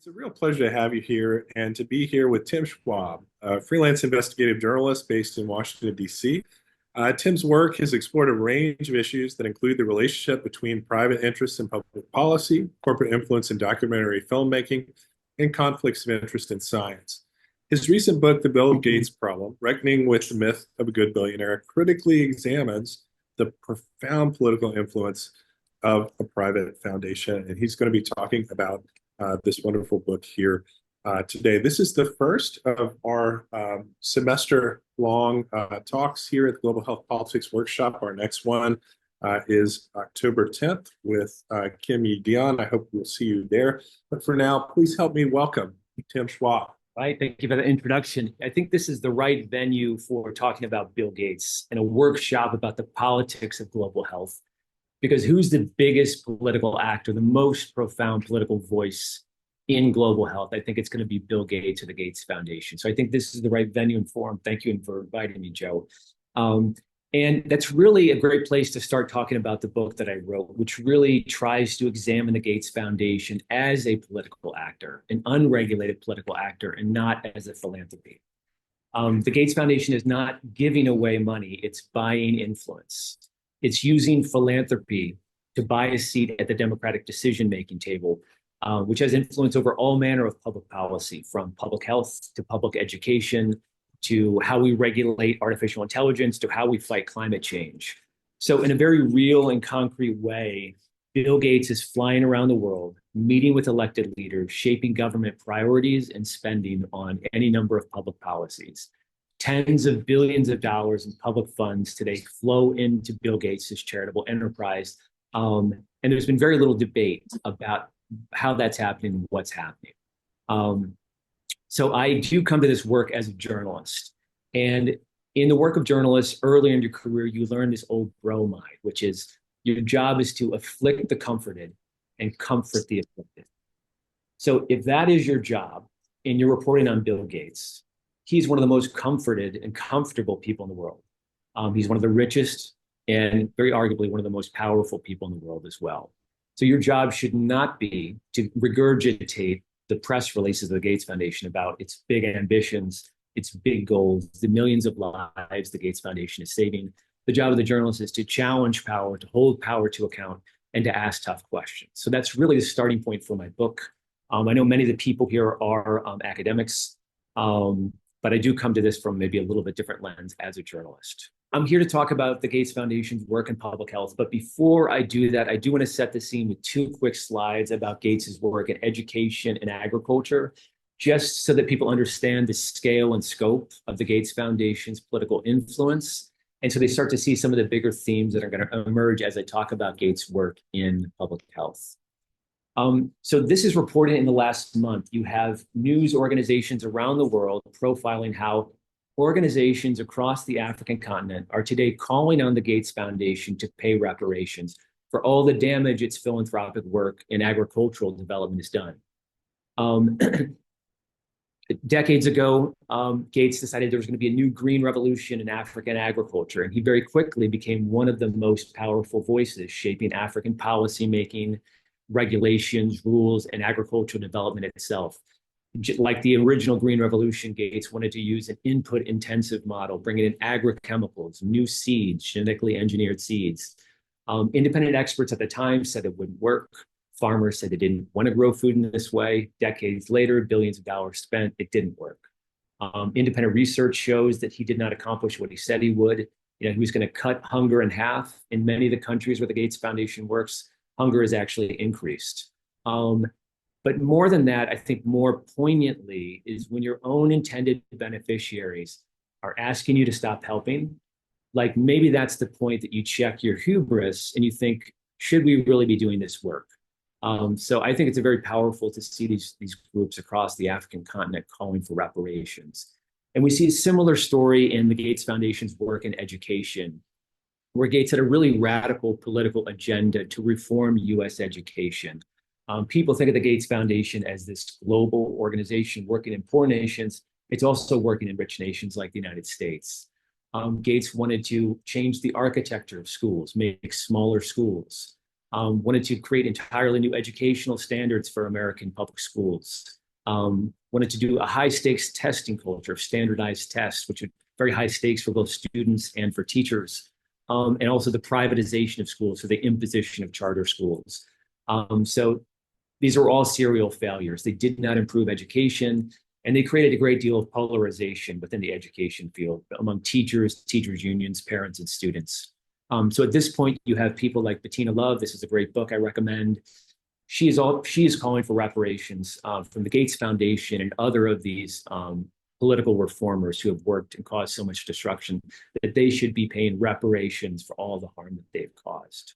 It's a real pleasure to have you here and to be here with Tim Schwab, a freelance investigative journalist based in Washington, D.C. Tim's work has explored a range of issues that include the relationship between private interests in public policy, corporate influence in documentary filmmaking, and conflicts of interest in science. His recent book, The Bill Gates Problem, Reckoning with the Myth of a Good Billionaire, critically examines the profound political influence of a private foundation. And he's going to be talking about this wonderful book here today. This is the first of our semester-long talks here at the Global Health Politics Workshop. Our next one is October 10th with Kim Yi-Dion. I hope we'll see you there. But for now, please help me welcome Tim Schwab. Right. Thank you for the introduction. I think this is the right venue for talking about Bill Gates and a workshop about the politics of global health. Because who's the biggest political actor, the most profound political voice in global health? I think it's going to be Bill Gates or the Gates Foundation. So I think this is the right venue and forum. Thank you for inviting me, Joe. And that's really a great place to start talking about the book that I wrote, which really tries to examine the Gates Foundation as a political actor, an unregulated political actor, and not as a philanthropy. The Gates Foundation is not giving away money, it's buying influence. It's using philanthropy to buy a seat at the democratic decision-making table, which has influence over all manner of public policy, from public health to public education, to how we regulate artificial intelligence, to how we fight climate change. So in a very real and concrete way, Bill Gates is flying around the world, meeting with elected leaders, shaping government priorities and spending on any number of public policies. Tens of billions of dollars in public funds today flow into Bill Gates' charitable enterprise. And there's been very little debate about how that's happening and what's happening. So I do come to this work as a journalist. And in the work of journalists, earlier in your career, you learn this old bromide, which is your job is to afflict the comforted and comfort the afflicted. So if that is your job and you're reporting on Bill Gates, he's one of the most comforted and comfortable people in the world. He's one of the richest and very arguably one of the most powerful people in the world as well. So your job should not be to regurgitate the press releases of the Gates Foundation about its big ambitions, its big goals, the millions of lives the Gates Foundation is saving. The job of the journalist is to challenge power, to hold power to account, and to ask tough questions. So that's really the starting point for my book. I know many of the people here are academics, but I do come to this from maybe a little bit different lens as a journalist. I'm here to talk about the Gates Foundation's work in public health. But before I do that, I do want to set the scene with two quick slides about Gates's work in education and agriculture, just so that people understand the scale and scope of the Gates Foundation's political influence. And so they start to see some of the bigger themes that are going to emerge as I talk about Gates' work in public health. So this is reported in the last month. You have news organizations around the world profiling how organizations across the African continent are today calling on the Gates Foundation to pay reparations for all the damage its philanthropic work in agricultural development has done. Decades ago, Gates decided there was going to be a new green revolution in African agriculture, and he very quickly became one of the most powerful voices shaping African policymaking, regulations, rules, and agricultural development itself. Like the original Green Revolution, Gates wanted to use an input-intensive model, bringing in agrochemicals, new seeds, genetically engineered seeds. Independent experts at the time said it wouldn't work. Farmers said they didn't want to grow food in this way. Decades later, billions of dollars spent, it didn't work. Independent research shows that he did not accomplish what he said he would. He was going to cut hunger in half. In many of the countries where the Gates Foundation works, hunger has actually increased. But more than that, I think more poignantly is when your own intended beneficiaries are asking you to stop helping, like maybe that's the point that you check your hubris and you think, should we really be doing this work? So I think it's very powerful to see these groups across the African continent calling for reparations. And we see a similar story in the Gates Foundation's work in education, where Gates had a really radical political agenda to reform US education. People think of the Gates Foundation as this global organization working in poor nations. It's also working in rich nations like the United States. Gates wanted to change the architecture of schools, make smaller schools. wanted to create entirely new educational standards for American public schools, wanted to do a high stakes testing culture of standardized tests, which are very high stakes for both students and for teachers, and also the privatization of schools, so the imposition of charter schools. So these are all serial failures. They did not improve education, and they created a great deal of polarization within the education field among teachers, teachers' unions, parents, and students. So at this point, you have people like Bettina Love. This is a great book I recommend. She is calling for reparations from the Gates Foundation and other of these political reformers who have worked and caused so much destruction, that they should be paying reparations for all the harm that they've caused.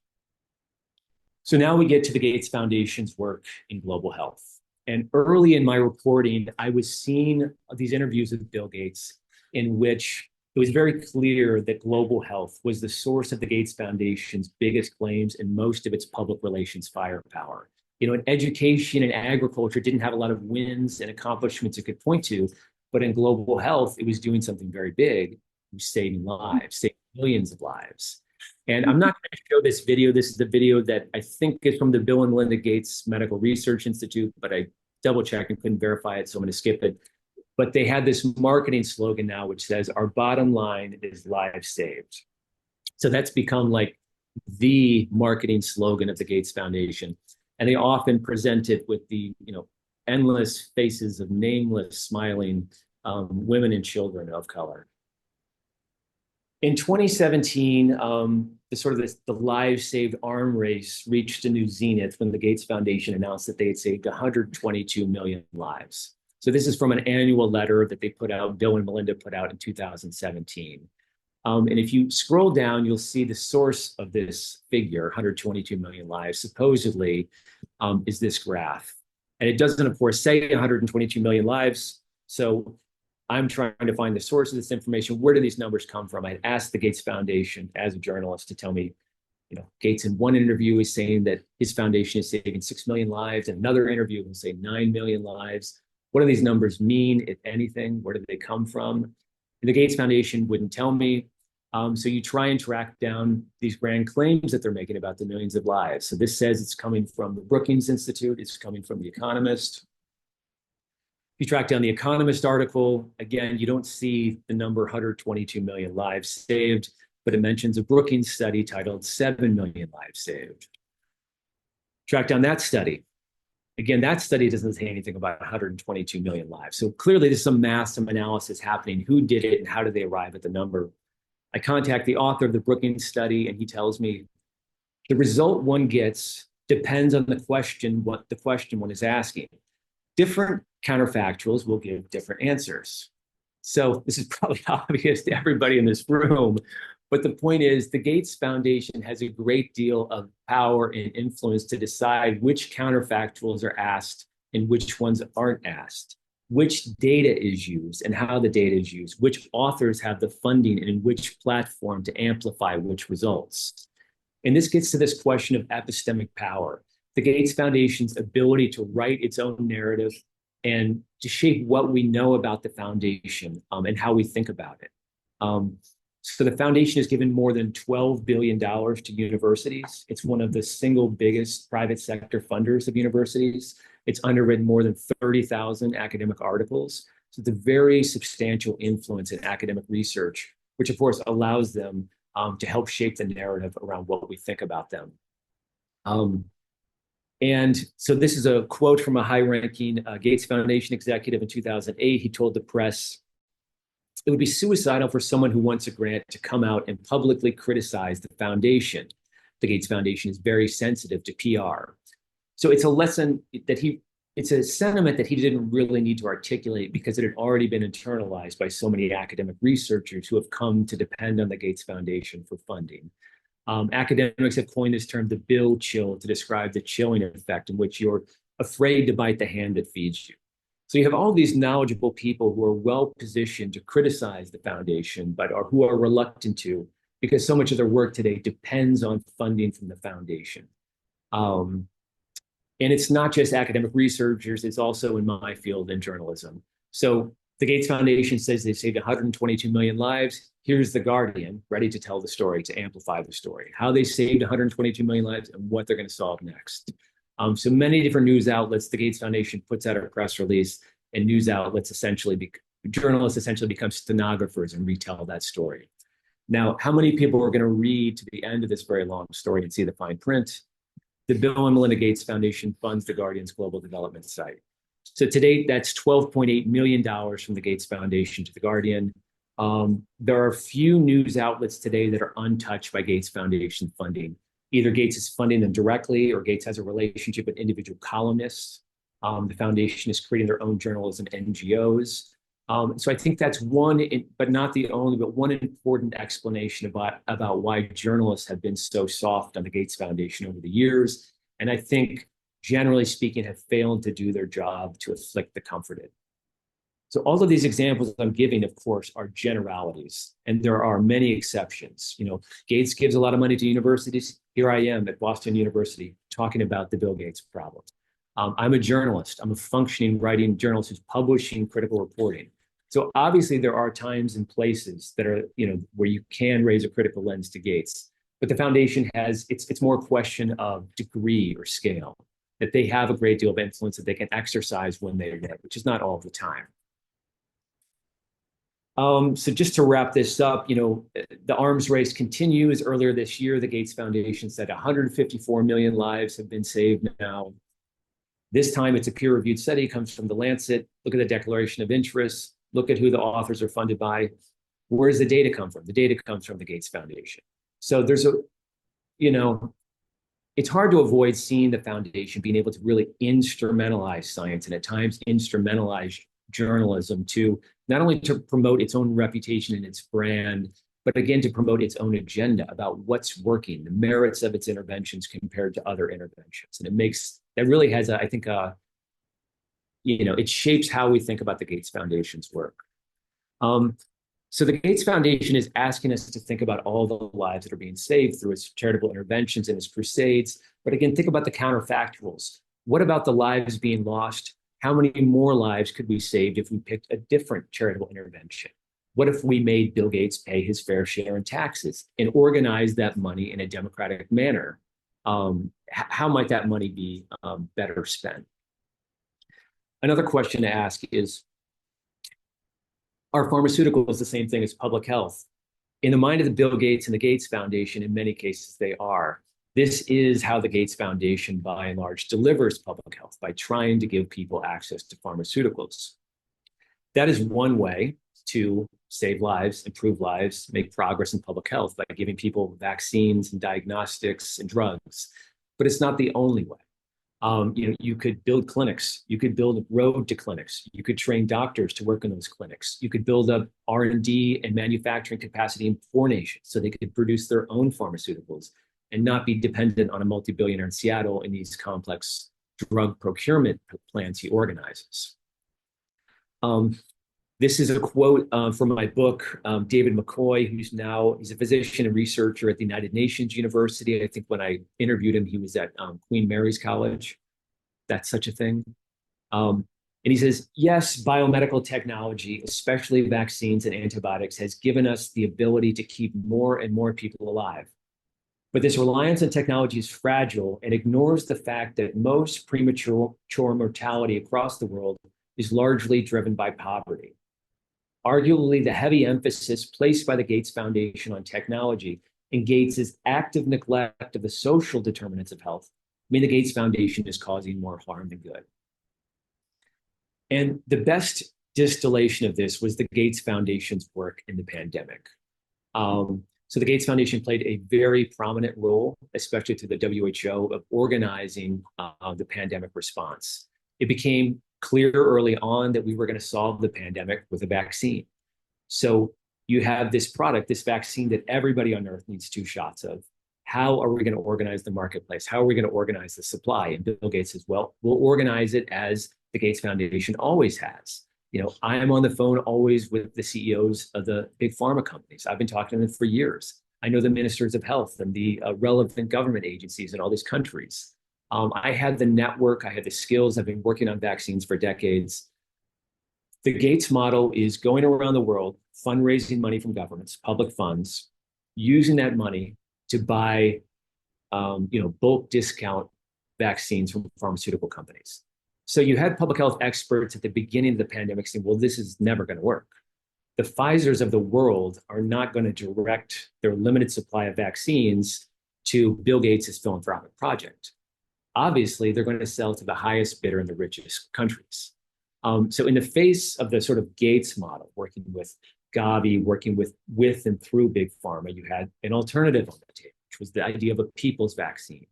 So now we get to the Gates Foundation's work in global health. And early in my reporting, I was seeing these interviews with Bill Gates in which it was very clear that global health was the source of the Gates Foundation's biggest claims and most of its public relations firepower. You know, in education and agriculture, it didn't have a lot of wins and accomplishments it could point to, but in global health, it was doing something very big. It was saving lives, saving millions of lives. And I'm not going to show this video. This is the video that I think is from the Bill and Melinda Gates Medical Research Institute, but I double-checked and couldn't verify it, so I'm going to skip it. But they had this marketing slogan now, which says, "Our bottom line is lives saved." So that's become like the marketing slogan of the Gates Foundation. And they often present it with the, endless faces of nameless, smiling women and children of color. In 2017, the lives saved arm race reached a new zenith when the Gates Foundation announced that they had saved 122 million lives. So this is from an annual letter that they put out, Bill and Melinda put out in 2017. And if you scroll down, you'll see the source of this figure, 122 million lives, supposedly is this graph. And it doesn't, of course, say 122 million lives. So I'm trying to find the source of this information. Where do these numbers come from? I asked the Gates Foundation as a journalist to tell me, Gates in one interview is saying that his foundation is saving 6 million lives. And another interview will say 9 million lives. What do these numbers mean, if anything? Where do they come from? And the Gates Foundation wouldn't tell me. So you try and track down these grand claims that they're making about the millions of lives. So this says it's coming from the Brookings Institute. It's coming from The Economist. If you track down the Economist article, again, you don't see the number 122 million lives saved, but it mentions a Brookings study titled 7 million lives saved. Track down that study. Again, that study doesn't say anything about 122 million lives. So clearly there's some math, some analysis happening. Who did it and how did they arrive at the number? I contact the author of the Brookings study and he tells me the result one gets depends on the question, what the question one is asking. Different counterfactuals will give different answers. So this is probably obvious to everybody in this room, but the point is the Gates Foundation has a great deal of power and influence to decide which counterfactuals are asked and which ones aren't asked, which data is used and how the data is used, which authors have the funding and in which platform to amplify which results. And this gets to this question of epistemic power, the Gates Foundation's ability to write its own narrative and to shape what we know about the foundation and how we think about it. So the foundation has given more than $12 billion to universities. It's one of the single biggest private sector funders of universities. It's underwritten more than 30,000 academic articles. So it's a very substantial influence in academic research, which of course allows them to help shape the narrative around what we think about them. And so this is a quote from a high-ranking Gates Foundation executive in 2008. He told the press, "It would be suicidal for someone who wants a grant to come out and publicly criticize the foundation. The Gates Foundation is very sensitive to PR." So it's a lesson that it's a sentiment that he didn't really need to articulate because it had already been internalized by so many academic researchers who have come to depend on the Gates Foundation for funding. Academics have coined this term, the Bill chill, to describe the chilling effect in which you're afraid to bite the hand that feeds you. So you have all these knowledgeable people who are well positioned to criticize the foundation, but who are reluctant to, because so much of their work today depends on funding from the foundation. And it's not just academic researchers, it's also in my field in journalism. So The Gates Foundation says they've saved 122 million lives. Here's the Guardian, ready to tell the story, to amplify the story, how they saved 122 million lives and what they're going to solve next. So many different news outlets, the Gates Foundation puts out a press release, and news outlets journalists essentially become stenographers and retell that story. Now, how many people are going to read to the end of this very long story and see the fine print? The Bill and Melinda Gates Foundation funds the Guardian's global development site. So to date, that's $12.8 million from the Gates Foundation to the Guardian. There are few news outlets today that are untouched by Gates Foundation funding. Either Gates is funding them directly, or Gates has a relationship with individual columnists. The foundation is creating their own journalism NGOs. So I think that's one, but not the only, but one important explanation about why journalists have been so soft on the Gates Foundation over the years. And I think, generally speaking, have failed to do their job to afflict the comforted. So all of these examples I'm giving, of course, are generalities, and there are many exceptions. Gates gives a lot of money to universities. Here I am at Boston University talking about the Bill Gates problem. I'm a journalist. I'm a functioning writing journalist who's publishing critical reporting. So obviously there are times and places that are, where you can raise a critical lens to Gates, but the foundation it's more a question of degree or scale, that they have a great deal of influence that they can exercise when they want, which is not all the time. So just to wrap this up, the arms race continues. Earlier this year, the Gates Foundation said 154 million lives have been saved now. This time it's a peer-reviewed study, comes from The Lancet. Look at the declaration of interest. Look at who the authors are funded by. Where does the data come from? The data comes from the Gates Foundation. So there's it's hard to avoid seeing the foundation being able to really instrumentalize science, and at times instrumentalize journalism to not only to promote its own reputation and its brand, but again, to promote its own agenda about what's working, the merits of its interventions compared to other interventions. And that really has, I think, it shapes how we think about the Gates Foundation's work. So the Gates Foundation is asking us to think about all the lives that are being saved through its charitable interventions and its crusades. But again, think about the counterfactuals. What about the lives being lost? How many more lives could we save if we picked a different charitable intervention? What if we made Bill Gates pay his fair share in taxes and organize that money in a democratic manner? How might that money be better spent? Another question to ask is, are pharmaceuticals the same thing as public health? In the mind of the Bill Gates and the Gates Foundation, in many cases they are. This is how the Gates Foundation, by and large, delivers public health, by trying to give people access to pharmaceuticals. That is one way to save lives, improve lives, make progress in public health, by giving people vaccines and diagnostics and drugs. But it's not the only way. You could build clinics. You could build a road to clinics. You could train doctors to work in those clinics. You could build up R&D and manufacturing capacity in poor nations so they could produce their own pharmaceuticals and not be dependent on a multi-billionaire in Seattle in these complex drug procurement plans he organizes. This is a quote from my book. David McCoy, he's a physician and researcher at the United Nations University. I think when I interviewed him, he was at Queen Mary's College. That's such a thing. And he says, yes, biomedical technology, especially vaccines and antibiotics, has given us the ability to keep more and more people alive. But this reliance on technology is fragile and ignores the fact that most premature mortality across the world is largely driven by poverty. Arguably, the heavy emphasis placed by the Gates Foundation on technology and Gates's active neglect of the social determinants of health mean the Gates Foundation is causing more harm than good. And the best distillation of this was the Gates Foundation's work in the pandemic. So the Gates Foundation played a very prominent role, especially to the WHO, of organizing the pandemic response. It became clear early on that we were going to solve the pandemic with a vaccine. So you have this product, this vaccine that everybody on Earth needs 2 shots of. How are we going to organize the marketplace? How are we going to organize the supply? And Bill Gates says, well, we'll organize it as the Gates Foundation always has. I am on the phone always with the CEOs of the big pharma companies. I've been talking to them for years. I know the ministers of health and the relevant government agencies in all these countries. I had the network, I had the skills. I've been working on vaccines for decades. The Gates model is going around the world, fundraising money from governments, public funds, using that money to buy, bulk discount vaccines from pharmaceutical companies. So you had public health experts at the beginning of the pandemic saying, well, this is never going to work. The Pfizers of the world are not going to direct their limited supply of vaccines to Bill Gates' philanthropic project. Obviously, they're going to sell to the highest bidder in the richest countries. So in the face of the sort of Gates model, working with Gavi, working with and through Big Pharma, you had an alternative on the table, which was the idea of a people's vaccine.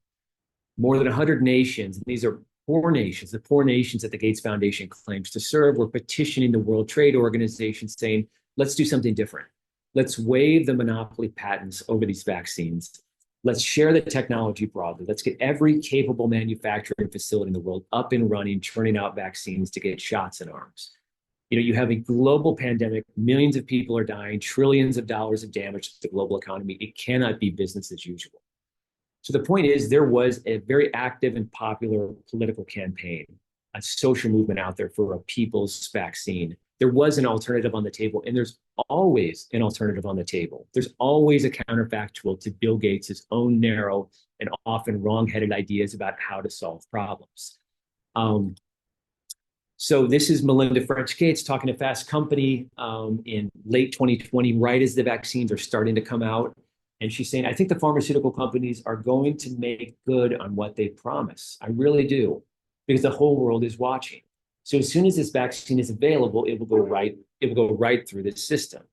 More than 100 nations, and these are poor nations, the poor nations that the Gates Foundation claims to serve, were petitioning the World Trade Organization saying, let's do something different. Let's waive the monopoly patents over these vaccines. Let's share the technology broadly. Let's get every capable manufacturing facility in the world up and running, churning out vaccines to get shots in arms. You have a global pandemic, millions of people are dying, trillions of dollars of damage to the global economy. It cannot be business as usual. So the point is, there was a very active and popular political campaign, a social movement out there for a people's vaccine. There was an alternative on the table, and there's always an alternative on the table. There's always a counterfactual to Bill Gates' own narrow and often wrong-headed ideas about how to solve problems. So this is Melinda French Gates talking to Fast Company in late 2020, right as the vaccines are starting to come out. And she's saying, I think the pharmaceutical companies are going to make good on what they promise. I really do, because the whole world is watching. So as soon as this vaccine is available, it will go right through this system,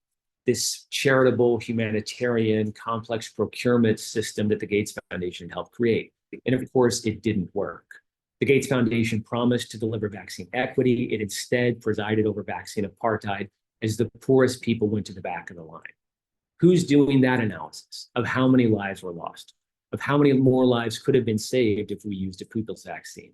this charitable, humanitarian, complex procurement system that the Gates Foundation helped create. And of course, it didn't work. The Gates Foundation promised to deliver vaccine equity. It instead presided over vaccine apartheid as the poorest people went to the back of the line. Who's doing that analysis of how many lives were lost, of how many more lives could have been saved if we used a people's vaccine?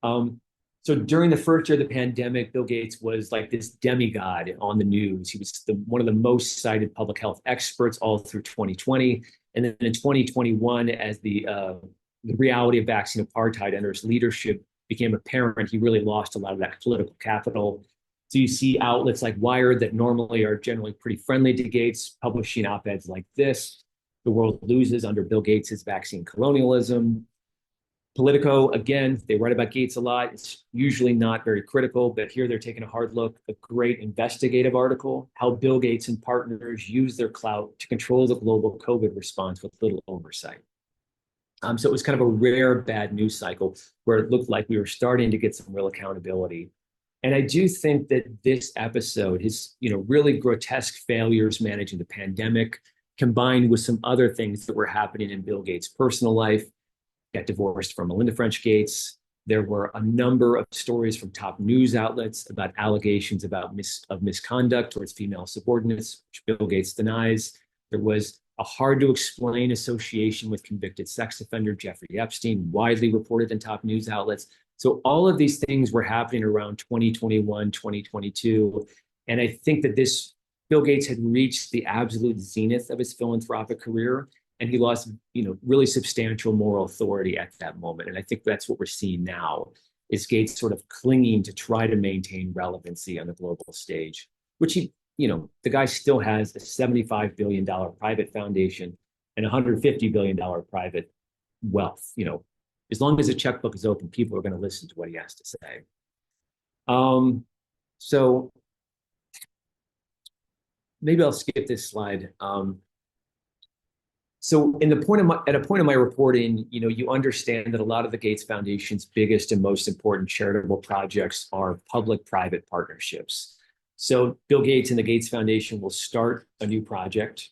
So during the first year of the pandemic, Bill Gates was like this demigod on the news. He was one of the most cited public health experts all through 2020. And then in 2021, as the reality of vaccine apartheid under his leadership became apparent, he really lost a lot of that political capital. So you see outlets like Wired that normally are generally pretty friendly to Gates publishing op-eds like this. The world loses under Bill Gates' vaccine colonialism. Politico, again, they write about Gates a lot. It's usually not very critical, but here they're taking a hard look. A great investigative article, how Bill Gates and partners use their clout to control the global COVID response with little oversight. So it was kind of a rare bad news cycle where it looked like we were starting to get some real accountability. And I do think that this episode, his really grotesque failures managing the pandemic, combined with some other things that were happening in Bill Gates' personal life, got divorced from Melinda French Gates. There were a number of stories from top news outlets about allegations about misconduct towards female subordinates, which Bill Gates denies. There was a hard to explain association with convicted sex offender Jeffrey Epstein, widely reported in top news outlets. So all of these things were happening around 2021, 2022. And I think that Bill Gates had reached the absolute zenith of his philanthropic career, and he lost, really substantial moral authority at that moment. And I think that's what we're seeing now, is Gates sort of clinging to try to maintain relevancy on the global stage, which the guy still has a $75 billion private foundation and $150 billion private wealth. As long as the checkbook is open, people are going to listen to what he has to say. So maybe I'll skip this slide. So at a point in my reporting, you understand that a lot of the Gates Foundation's biggest and most important charitable projects are public-private partnerships. So Bill Gates and the Gates Foundation will start a new project.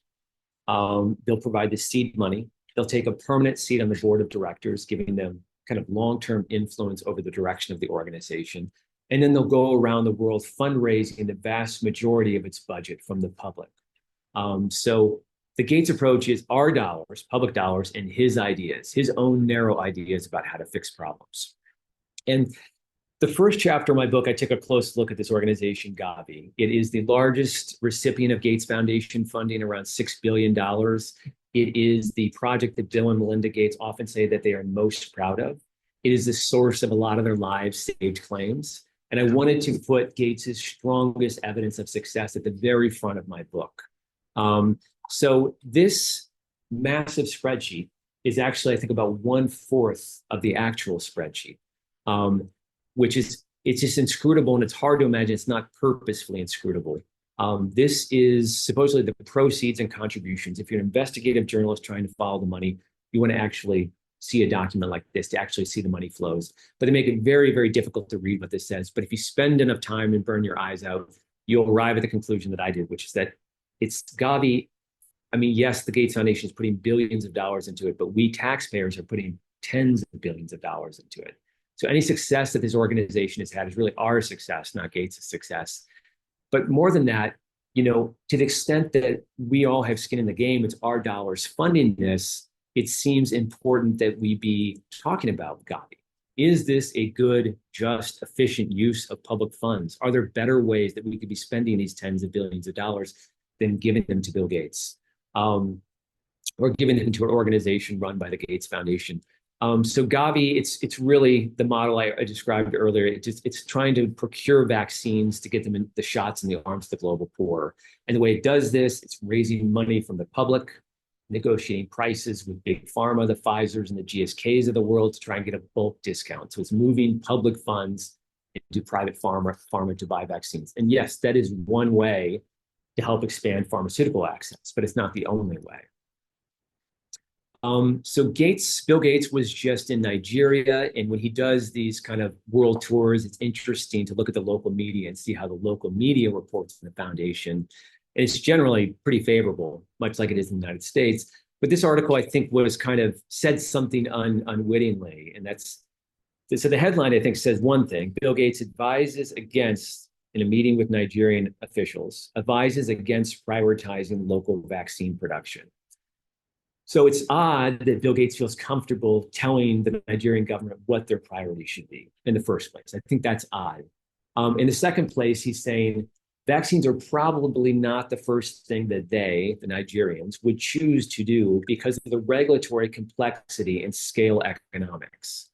They'll provide the seed money. They'll take a permanent seat on the board of directors, giving them kind of long-term influence over the direction of the organization. And then they'll go around the world fundraising the vast majority of its budget from the public. So the Gates approach is our dollars, public dollars, and his ideas, his own narrow ideas about how to fix problems. And the first chapter of my book, I took a close look at this organization, Gavi. It is the largest recipient of Gates Foundation funding, around $6 billion. It is the project that Bill and Melinda Gates often say that they are most proud of. It is the source of a lot of their lives saved claims. And I wanted to put Gates's strongest evidence of success at the very front of my book. So this massive spreadsheet is actually, I think, about 1/4 of the actual spreadsheet, which is, it's just inscrutable, and it's hard to imagine it's not purposefully inscrutable. This is supposedly the proceeds and contributions. If you're an investigative journalist trying to follow the money, you want to actually see a document like this to actually see the money flows. But they make it very, very difficult to read what this says. But if you spend enough time and burn your eyes out, you'll arrive at the conclusion that I did, which is that it's Gavi. I mean, yes, the Gates Foundation is putting billions of dollars into it, but we taxpayers are putting tens of billions of dollars into it. So any success that this organization has had is really our success, not Gates' success. But more than that, you know, to the extent that we all have skin in the game, it's our dollars funding this, it seems important that we be talking about Gavi. Is this a good, just, efficient use of public funds? Are there better ways that we could be spending these tens of billions of dollars than giving them to Bill Gates? Or giving them to an organization run by the Gates Foundation. So Gavi, it's really the model I described earlier. It's trying to procure vaccines to get them in the shots in the arms of the global poor. And the way it does this, it's raising money from the public, negotiating prices with big pharma, the Pfizers and the GSKs of the world to try and get a bulk discount. So it's moving public funds into private pharma to buy vaccines. And yes, that is one way to help expand pharmaceutical access, but it's not the only way. So Bill Gates was just in Nigeria, and when he does these kind of world tours, it's interesting to look at the local media and see how the local media reports on the foundation. And it's generally pretty favorable, much like it is in the United States. But this article, I think, was kind of said something unwittingly, and that's, so the headline, I think, says one thing: Bill Gates advises against, in a meeting with Nigerian officials, advises against prioritizing local vaccine production. So it's odd that Bill Gates feels comfortable telling the Nigerian government what their priorities should be in the first place. I think that's odd. In the second place, he's saying vaccines are probably not the first thing that they, the Nigerians, would choose to do because of the regulatory complexity and scale economics.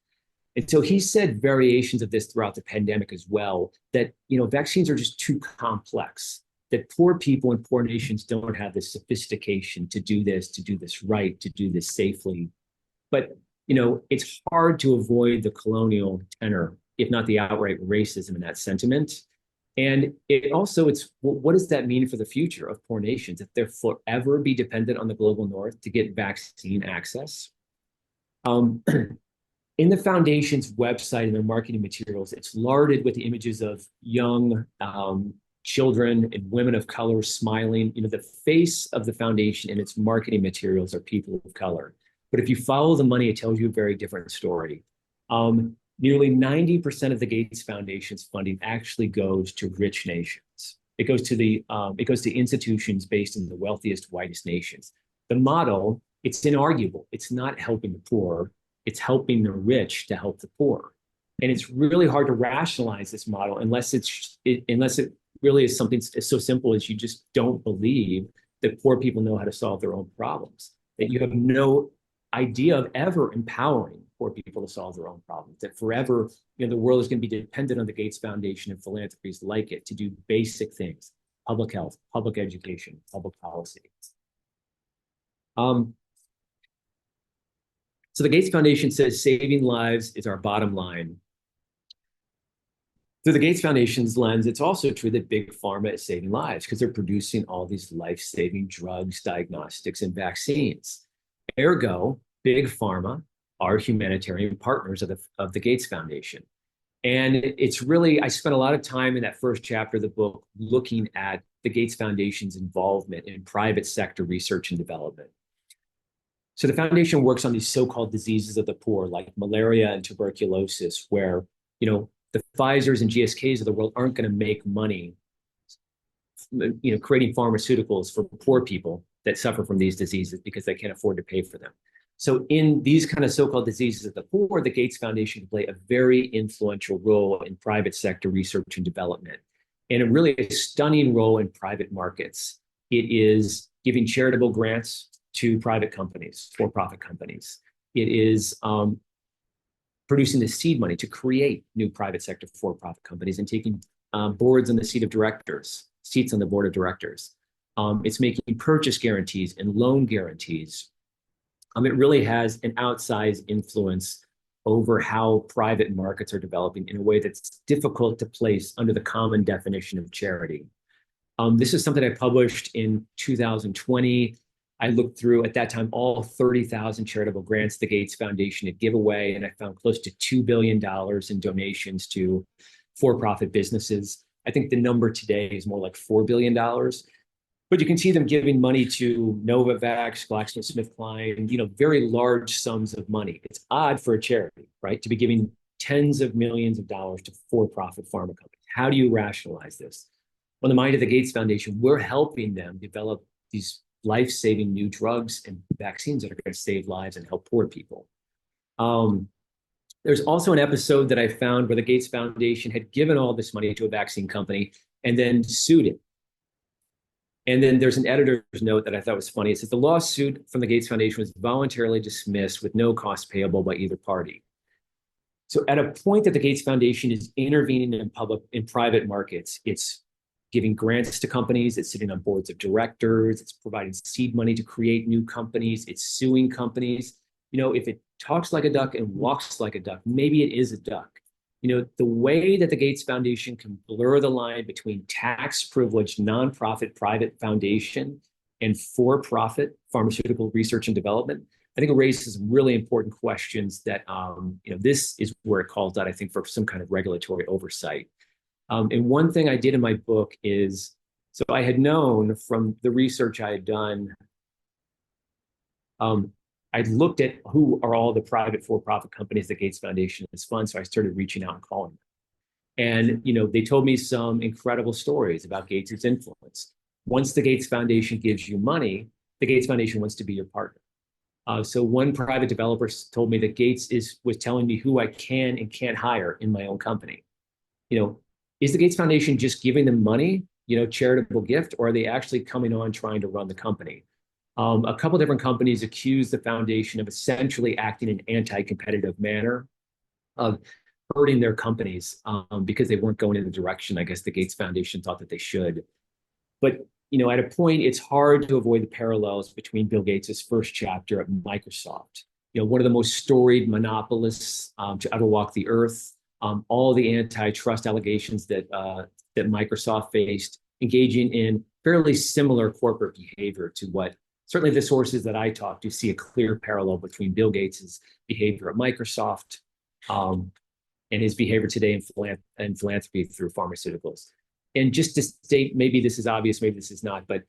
And so he said variations of this throughout the pandemic as well, that, you know, vaccines are just too complex, that poor people in poor nations don't have the sophistication to do this right, to do this safely. But, you know, it's hard to avoid the colonial tenor, if not the outright racism in that sentiment. And it also, what does that mean for the future of poor nations if they'll forever be dependent on the global north to get vaccine access? In the foundation's website and their marketing materials, it's larded with the images of young children and women of color smiling. You know, the face of the foundation and its marketing materials are people of color. But if you follow the money, it tells you a very different story. Nearly 90% of the Gates Foundation's funding actually goes to rich nations. It goes to institutions based in the wealthiest, whitest nations. The model, it's inarguable. It's not helping the poor. It's helping the rich to help the poor. And it's really hard to rationalize this model unless it really is something so simple as you just don't believe that poor people know how to solve their own problems, that you have no idea of ever empowering poor people to solve their own problems, that forever, you know, the world is going to be dependent on the Gates Foundation and philanthropies like it to do basic things: public health, public education, public policy. So the Gates Foundation says saving lives is our bottom line. Through the Gates Foundation's lens, it's also true that big pharma is saving lives because they're producing all these life-saving drugs, diagnostics, and vaccines. Ergo, big pharma are humanitarian partners of the Gates Foundation. And it's really, I spent a lot of time in that first chapter of the book looking at the Gates Foundation's involvement in private sector research and development. So the foundation works on these so-called diseases of the poor, like malaria and tuberculosis, where, you know, the Pfizers and GSKs of the world aren't going to make money, you know, creating pharmaceuticals for poor people that suffer from these diseases because they can't afford to pay for them. So in these kind of so-called diseases of the poor, the Gates Foundation can play a very influential role in private sector research and development, and a really stunning role in private markets. It is giving charitable grants to private companies, for-profit companies. It is producing the seed money to create new private sector for-profit companies and taking boards on the seats on the board of directors. It's making purchase guarantees and loan guarantees. It really has an outsized influence over how private markets are developing in a way that's difficult to place under the common definition of charity. This is something I published in 2020. I looked through, at that time, all 30,000 charitable grants the Gates Foundation had give away, and I found close to $2 billion in donations to for-profit businesses. I think the number today is more like $4 billion. But you can see them giving money to Novavax, GlaxoSmithKline, very large sums of money. It's odd for a charity, right, to be giving tens of millions of dollars to for-profit pharma companies. How do you rationalize this? On the mind of the Gates Foundation, we're helping them develop these life-saving new drugs and vaccines that are going to save lives and help poor people. There's also an episode that I found where the Gates Foundation had given all this money to a vaccine company and then sued it. And then there's an editor's note that I thought was funny. It says the lawsuit from the Gates Foundation was voluntarily dismissed with no cost payable by either party. So at a point that the Gates Foundation is intervening in private markets, it's giving grants to companies, it's sitting on boards of directors, it's providing seed money to create new companies, it's suing companies. If it talks like a duck and walks like a duck, maybe it is a duck. The way that the Gates Foundation can blur the line between tax-privileged nonprofit private foundation and for-profit pharmaceutical research and development, I think it raises some really important questions that, this is where it calls out, I think, for some kind of regulatory oversight. And one thing I did in my book is, so I had known from the research I had done, I looked at who are all the private for-profit companies that Gates Foundation has funded. So I started reaching out and calling them. And, they told me some incredible stories about Gates's influence. Once the Gates Foundation gives you money, the Gates Foundation wants to be your partner. So one private developer told me that Gates was telling me who I can and can't hire in my own company. Is the Gates Foundation just giving them money, charitable gift, or are they actually coming on trying to run the company? A couple different companies accused the foundation of essentially acting in an anti-competitive manner, of hurting their companies because they weren't going in the direction, I guess, the Gates Foundation thought that they should. But, at a point, it's hard to avoid the parallels between Bill Gates's first chapter at Microsoft. One of the most storied monopolists to ever walk the earth, all the antitrust allegations that Microsoft faced, engaging in fairly similar corporate behavior to what certainly the sources that I talked to see a clear parallel between Bill Gates's behavior at Microsoft and his behavior today in philanthropy through pharmaceuticals. And just to state, maybe this is obvious, maybe this is not, but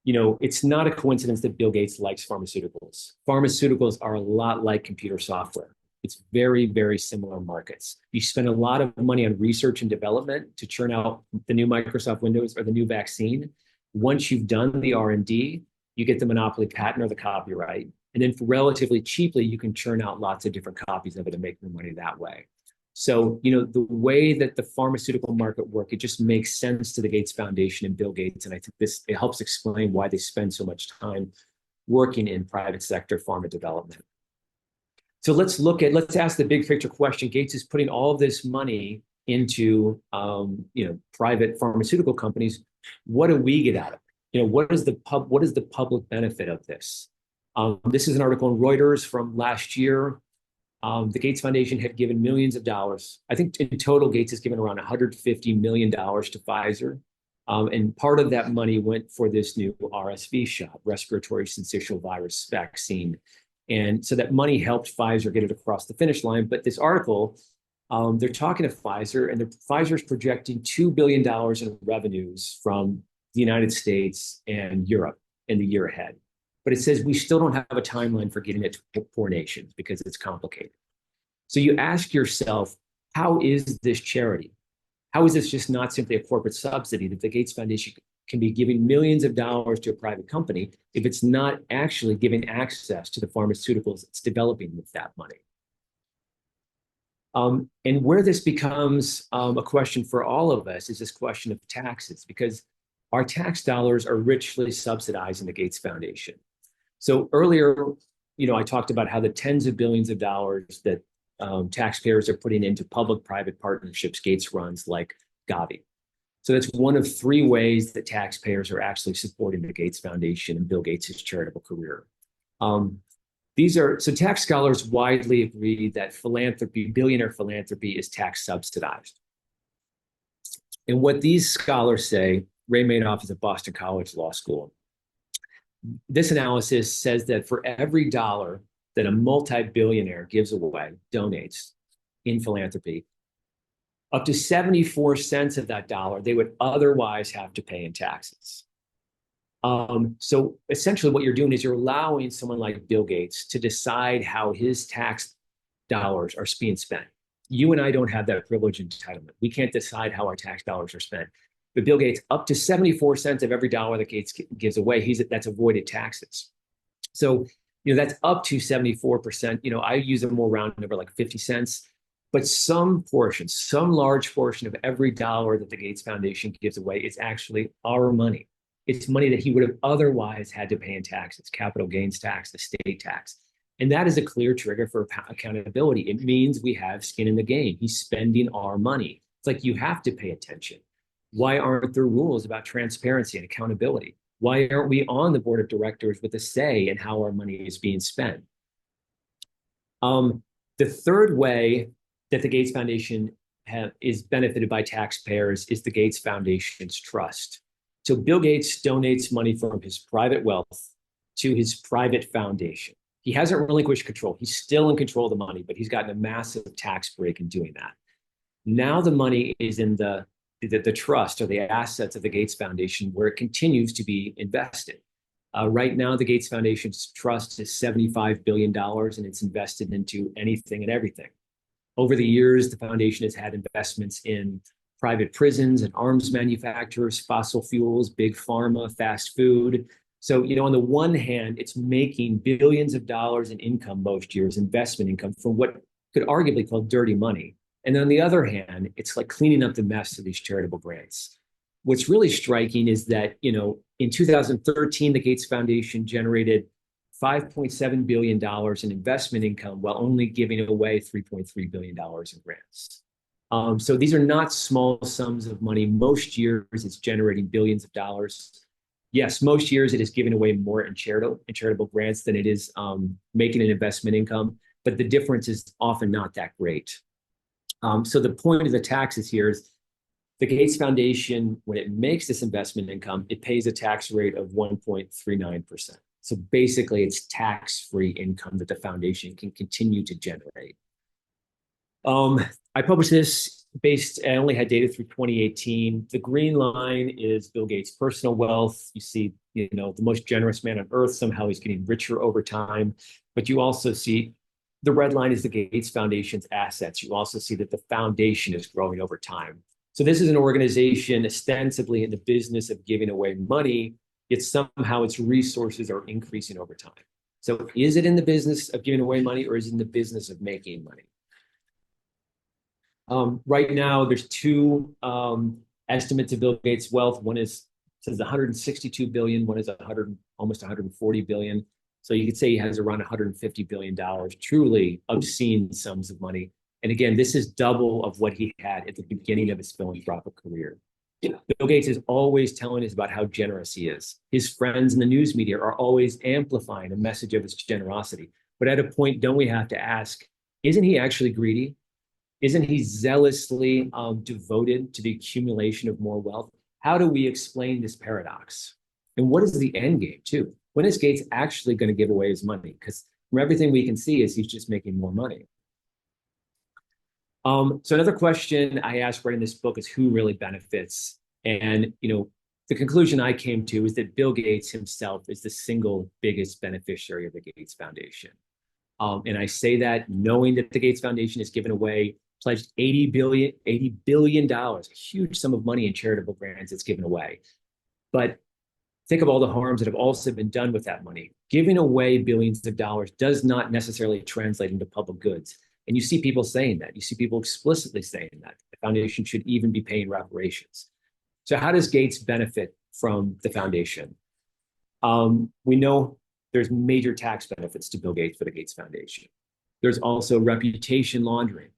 it's not a coincidence that Bill Gates likes pharmaceuticals. Pharmaceuticals are a lot like computer software. It's very, very similar markets. You spend a lot of money on research and development to churn out the new Microsoft Windows or the new vaccine. Once you've done the R&D, you get the monopoly patent or the copyright. And then for relatively cheaply, you can churn out lots of different copies of it and make more money that way. So, the way that the pharmaceutical market works, it just makes sense to the Gates Foundation and Bill Gates. And I think it helps explain why they spend so much time working in private sector pharma development. So let's ask the big picture question. Gates is putting all of this money into, private pharmaceutical companies. What do we get out of it? What is the public benefit of this? This is an article in Reuters from last year. The Gates Foundation had given millions of dollars. I think in total, Gates has given around $150 million to Pfizer. And part of that money went for this new RSV shot, respiratory syncytial virus vaccine. And so that money helped Pfizer get it across the finish line. But this article, they're talking to Pfizer, and Pfizer's projecting $2 billion in revenues from the United States and Europe in the year ahead. But it says we still don't have a timeline for getting it to poor nations because it's complicated. So you ask yourself, how is this charity? How is this just not simply a corporate subsidy that the Gates Foundation can be giving millions of dollars to a private company if it's not actually giving access to the pharmaceuticals it's developing with that money? And where this becomes a question for all of us is this question of taxes, because our tax dollars are richly subsidizing the Gates Foundation. So earlier, I talked about how the tens of billions of dollars that taxpayers are putting into public-private partnerships Gates runs like Gavi. So that's one of three ways that taxpayers are actually supporting the Gates Foundation and Bill Gates' charitable career. So tax scholars widely agree that billionaire philanthropy is tax subsidized. And what these scholars say, Ray Madoff is at Boston College Law School. This analysis says that for every dollar that a multi-billionaire gives away, donates in philanthropy, up to 74 cents of that dollar they would otherwise have to pay in taxes. So essentially what you're doing is you're allowing someone like Bill Gates to decide how his tax dollars are being spent. You and I don't have that privilege and entitlement. We can't decide how our tax dollars are spent. But Bill Gates, up to 74 cents of every dollar that Gates gives away, that's avoided taxes. So, that's up to 74%. I use a more round number, like 50 cents. But some large portion of every dollar that the Gates Foundation gives away is actually our money. It's money that he would have otherwise had to pay in taxes, capital gains tax, the state tax. And that is a clear trigger for accountability. It means we have skin in the game. He's spending our money. It's like you have to pay attention. Why aren't there rules about transparency and accountability? Why aren't we on the board of directors with a say in how our money is being spent? The third way that the Gates Foundation is benefited by taxpayers is the Gates Foundation's trust. So Bill Gates donates money from his private wealth to his private foundation. He hasn't relinquished control. He's still in control of the money, but he's gotten a massive tax break in doing that. Now the money is in the trust or the assets of the Gates Foundation, where it continues to be invested. Right now, the Gates Foundation's trust is $75 billion, and it's invested into anything and everything. Over the years, the foundation has had investments in private prisons and arms manufacturers, fossil fuels, big pharma, fast food. So, on the one hand, it's making billions of dollars in income most years, investment income, from what could arguably be called dirty money. And on the other hand, it's like cleaning up the mess of these charitable grants. What's really striking is that, in 2013, the Gates Foundation generated $5.7 billion in investment income while only giving away $3.3 billion in grants. So these are not small sums of money. Most years it's generating billions of dollars. Yes, most years it is giving away more in charitable grants than it is making an investment income, but the difference is often not that great. So the point of the taxes here is the Gates Foundation, when it makes this investment income, it pays a tax rate of 1.39%. So basically, it's tax-free income that the foundation can continue to generate. I published this I only had data through 2018. The green line is Bill Gates' personal wealth. You see, the most generous man on earth, somehow he's getting richer over time. But you also see the red line is the Gates Foundation's assets. You also see that the foundation is growing over time. So this is an organization ostensibly in the business of giving away money, yet somehow its resources are increasing over time. So is it in the business of giving away money, or is it in the business of making money? Right now, there's two estimates of Bill Gates' wealth. One says 162 billion. One is almost 140 billion. So you could say he has around $150 billion, truly obscene sums of money. And again, this is double of what he had at the beginning of his philanthropic career. Bill Gates is always telling us about how generous he is. His friends in the news media are always amplifying a message of his generosity. But at a point, don't we have to ask, isn't he actually greedy? Isn't he zealously devoted to the accumulation of more wealth? How do we explain this paradox? And what is the end game, too? When is Gates actually going to give away his money? Because from everything we can see is he's just making more money. So another question I asked right in this book is who really benefits? And, the conclusion I came to is that Bill Gates himself is the single biggest beneficiary of the Gates Foundation. And I say that knowing that the Gates Foundation has given away, pledged $80 billion, a huge sum of money in charitable grants it's given away. But think of all the harms that have also been done with that money. Giving away billions of dollars does not necessarily translate into public goods. And you see people saying that. You see people explicitly saying that. The foundation should even be paying reparations. So how does Gates benefit from the foundation? We know there's major tax benefits to Bill Gates for the Gates Foundation. There's also reputation laundering.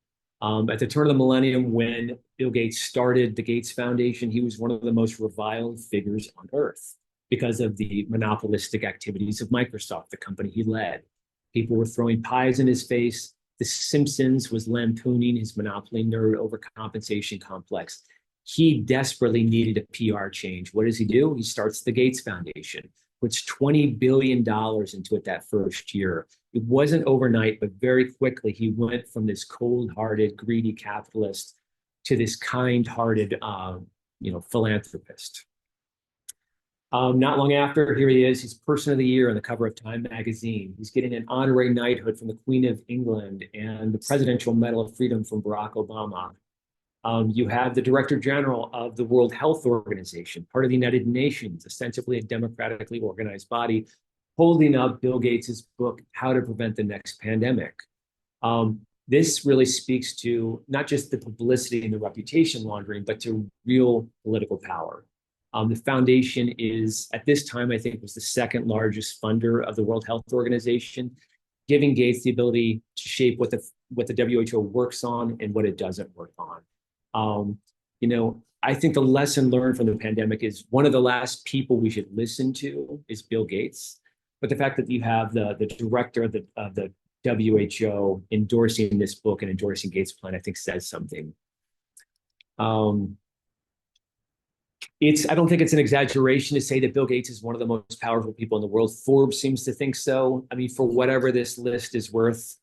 At the turn of the millennium, when Bill Gates started the Gates Foundation, he was one of the most reviled figures on earth because of the monopolistic activities of Microsoft, the company he led. People were throwing pies in his face. The Simpsons was lampooning his monopoly nerd overcompensation complex. He desperately needed a PR change. What does he do? He starts the Gates Foundation, puts $20 billion into it that first year. It wasn't overnight, but very quickly he went from this cold-hearted, greedy capitalist to this kind-hearted, philanthropist. Not long after, here he is. He's Person of the Year on the cover of Time magazine. He's getting an honorary knighthood from the Queen of England and the Presidential Medal of Freedom from Barack Obama. You have the Director General of the World Health Organization, part of the United Nations, ostensibly a democratically organized body, holding up Bill Gates's book, How to Prevent the Next Pandemic. This really speaks to not just the publicity and the reputation laundering, but to real political power. The foundation is, at this time, I think, was the second largest funder of the World Health Organization, giving Gates the ability to shape what the WHO works on and what it doesn't work on. I think the lesson learned from the pandemic is one of the last people we should listen to is Bill Gates. But the fact that you have the director of the WHO endorsing this book and endorsing Gates' plan, I think says something. I don't think it's an exaggeration to say that Bill Gates is one of the most powerful people in the world. Forbes seems to think so. I mean, for whatever this list is worth,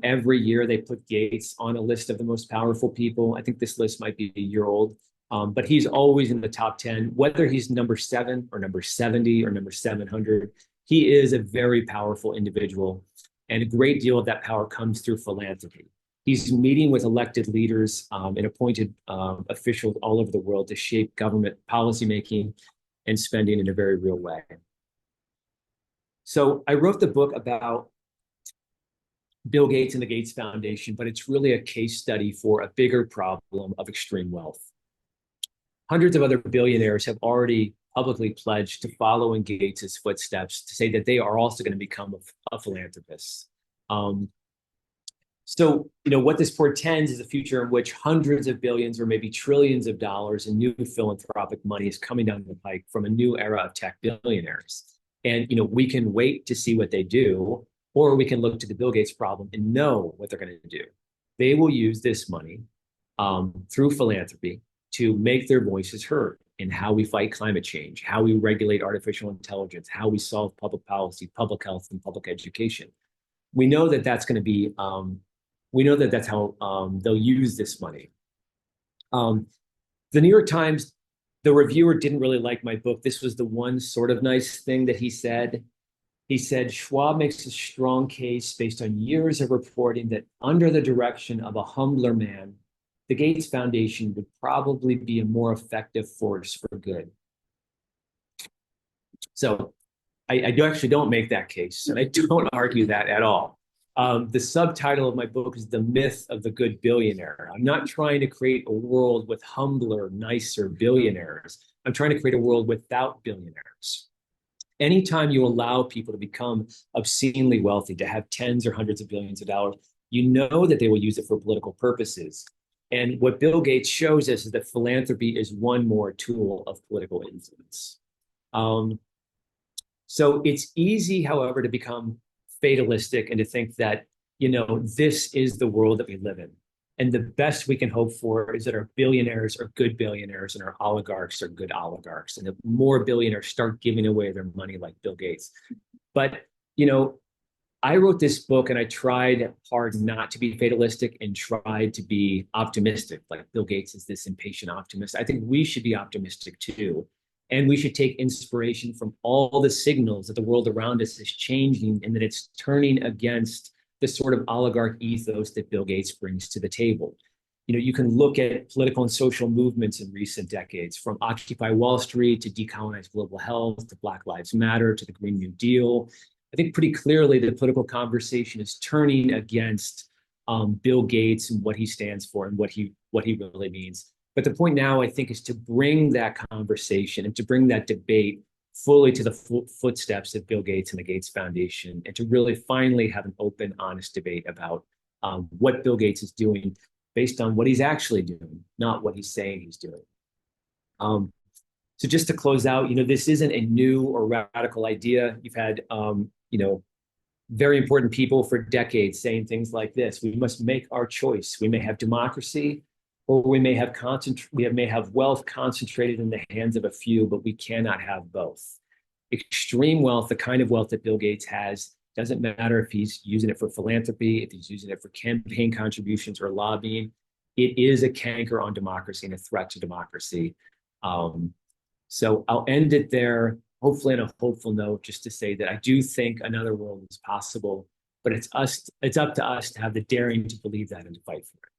every year they put Gates on a list of the most powerful people. I think this list might be a year old, but he's always in the top 10, whether he's number 7 or number 70 or number 700. He is a very powerful individual, and a great deal of that power comes through philanthropy. He's meeting with elected leaders and appointed officials all over the world to shape government policymaking and spending in a very real way. So I wrote the book about Bill Gates and the Gates Foundation, but it's really a case study for a bigger problem of extreme wealth. Hundreds of other billionaires have already publicly pledged to follow in Gates's footsteps, to say that they are also going to become a philanthropist. So, what this portends is a future in which hundreds of billions or maybe trillions of dollars in new philanthropic money is coming down the pike from a new era of tech billionaires. And, we can wait to see what they do, or we can look to the Bill Gates problem and know what they're going to do. They will use this money through philanthropy to make their voices heard in how we fight climate change, how we regulate artificial intelligence, how we solve public policy, public health, and public education. We know that that's going to be, we know that that's how they'll use this money. The New York Times, the reviewer didn't really like my book. This was the one sort of nice thing that he said. He said, Schwab makes a strong case based on years of reporting that under the direction of a humbler man, the Gates Foundation would probably be a more effective force for good. So I actually don't make that case, and I don't argue that at all. The subtitle of my book is The Myth of the Good Billionaire. I'm not trying to create a world with humbler, nicer billionaires. I'm trying to create a world without billionaires. Anytime you allow people to become obscenely wealthy, to have tens or hundreds of billions of dollars, you know that they will use it for political purposes. And what Bill Gates shows us is that philanthropy is one more tool of political influence. So it's easy, however, to become fatalistic and to think that, this is the world that we live in. And the best we can hope for is that our billionaires are good billionaires and our oligarchs are good oligarchs. And that more billionaires start giving away their money like Bill Gates. But, I wrote this book and I tried hard not to be fatalistic and tried to be optimistic. Like Bill Gates is this impatient optimist. I think we should be optimistic too. And we should take inspiration from all the signals that the world around us is changing and that it's turning against the sort of oligarch ethos that Bill Gates brings to the table. You can look at political and social movements in recent decades, from Occupy Wall Street to decolonize global health, to Black Lives Matter, to the Green New Deal. I think pretty clearly the political conversation is turning against Bill Gates and what he stands for and what he really means. But the point now, I think, is to bring that conversation and to bring that debate fully to the footsteps of Bill Gates and the Gates Foundation, and to really finally have an open, honest debate about what Bill Gates is doing based on what he's actually doing, not what he's saying he's doing. So just to close out, this isn't a new or radical idea. You've had, very important people for decades saying things like this: we must make our choice. We may have democracy, or we may have wealth concentrated in the hands of a few, but we cannot have both. Extreme wealth, the kind of wealth that Bill Gates has, doesn't matter if he's using it for philanthropy, if he's using it for campaign contributions or lobbying. It is a canker on democracy and a threat to democracy. So I'll end it there, hopefully on a hopeful note, just to say that I do think another world is possible, but it's up to us to have the daring to believe that and to fight for it.